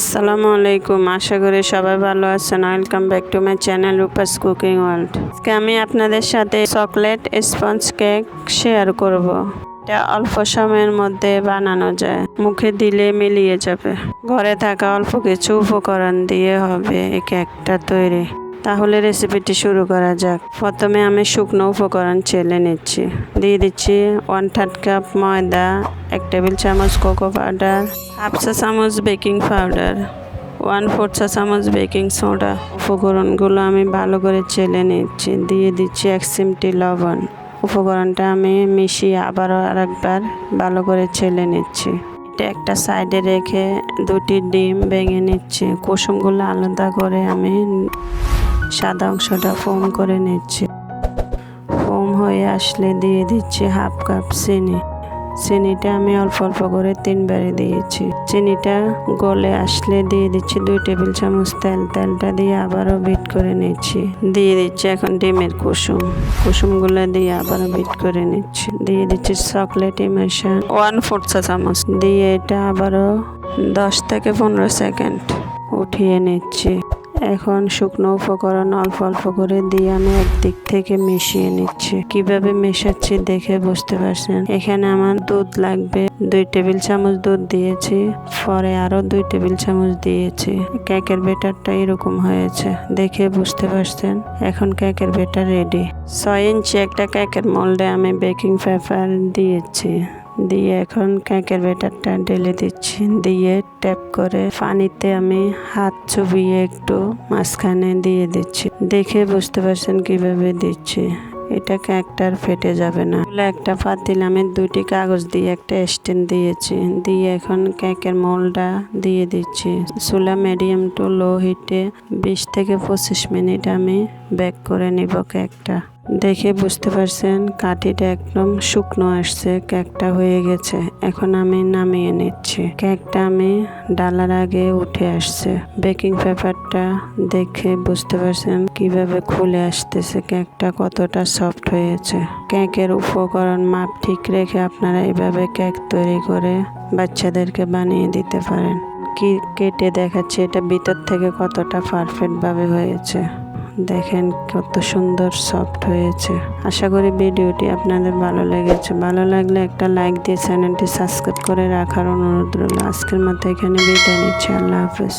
আসসালামু আলাইকুম, আশা করি সবাই ভালো আছেন। Welcome back to my channel Rupa's cooking world. আজকে আমি আপনাদের সাথে চকলেট স্পঞ্জ কেক শেয়ার করব। এটা অল্প সময়ের মধ্যে বানানো যায়, মুখে দিলে মিলিয়ে যাবে। ঘরে থাকা অল্প কিছু উপকরণ দিয়ে হবে এই কেকটা তৈরি। তাহলে রেসিপিটি শুরু করা যাক। প্রথমে আমি শুকনো উপকরণ চেলে নিচ্ছি। দিয়ে দিচ্ছি 1/3 কাপ ময়দা, 1 টেবিল চামচ কোকো পাউডার, হাফ চা চামচ বেকিং পাউডার, 1/4 চা চামচ বেকিং সোডা। উপকরণগুলো আমি ভালো করে চেলে নিচ্ছি। দিয়ে দিচ্ছি 1 চিমটি লবণ। উপকরণটা আমি মিশিয়ে আবারও আরেকবার ভালো করে চেলে নিচ্ছি। এটা একটা সাইডে রেখে 2টি ডিম ভেঙে নিচ্ছি। কুসুমগুলো আলাদা করে আমি সাদা অংশটা ফোম করে নিচ্ছি। ফোম হয়ে আসলে দিয়ে দিচ্ছি হাফ কাপ চিনি। চিনিটা আমি অল্প অল্প করে 3 বারে দিয়েছি। চিনিটা গলে আসলে দিয়ে দিচ্ছি 2 টেবিল চামচ তেল। তেলটা দিয়ে আবারও বিট করে নিচ্ছি। দিয়ে দিচ্ছি এখন ডিমের কুসুমগুলো দিয়ে আবারও বিট করে নিচ্ছি। দিয়ে দিচ্ছি চকলেট ইমুলশন 1/4 চা চামচ। দিয়ে এটা আবারও 10 থেকে 15 সেকেন্ড উঠিয়ে নিচ্ছি। এখন শুকনো উপকরণ অল্প অল্প করে দিয়ে আমি একদিক থেকে মিশিয়ে নিচ্ছি। কিভাবে মেশাচ্ছি দেখে বুঝতে পারছেন। এখানে আমার দুধ লাগবে, 2 টেবিল চামচ দুধ দিয়েছি, পরে আরো 2 টেবিল চামচ দিয়েছি। কেকের ব্যাটারটা এরকম হয়েছে, দেখে বুঝতে পারছেন। এখন কেকের ব্যাটার রেডি। 6 ইঞ্চি একটা কেকের মোল্ডে আমি বেকিং পেপার দিয়েছি। দিয়ে এখন কেকের ব্যাটারটা ঢেলে দিচ্ছি। দিয়ে ট্যাপ করে পানিতে আমি হাত চুবিয়ে একটু মাঝখানে দিয়ে দিচ্ছি। দেখে বুঝতে পারছেন কিভাবে দিচ্ছি। এটা কেকটার ফেটে যাবে না। একটা পাতিল আমি 2টি কাগজ দিয়ে একটা স্ট্যান্ড দিয়েছি। দিয়ে এখন কেকের মোল্ডটা দিয়ে দিচ্ছি। চুলা মিডিয়াম টু লো হিটে 20 থেকে 25 মিনিট আমি বেক করে নিব কেকটা। দেখে বুঝতে পারছেন কাঠিটা একদম শুকনো আসছে, কেকটা হয়ে গেছে। এখন আমি নামিয়ে নিচ্ছি। কেকটা আমি ডালার আগে উঠে আসছে। বেকিং পেপারটা দেখে বুঝতে পারছেন কিভাবে খুলে আসতেছে, কেকটা কতটা সফট হয়েছে। কেকের উপকরণ মাপ ঠিক রেখে আপনারা এইভাবে কেক তৈরি করে বাচ্চাদেরকে বানিয়ে দিতে পারেন। কি কেটে দেখাচ্ছি এটা ভিতর থেকে কতটা পারফেক্ট ভাবে হয়েছে। দেখেন কত সুন্দর সফট হয়েছে। আশা করি ভিডিওটি আপনাদের ভালো লেগেছে। ভালো লাগলে একটা লাইক দিয়ে চ্যানেলটি সাবস্ক্রাইব করে রাখার অনুরোধ রইল। আজকের মতো এখানে বিদায় নিচ্ছি। আল্লাহ হাফেজ।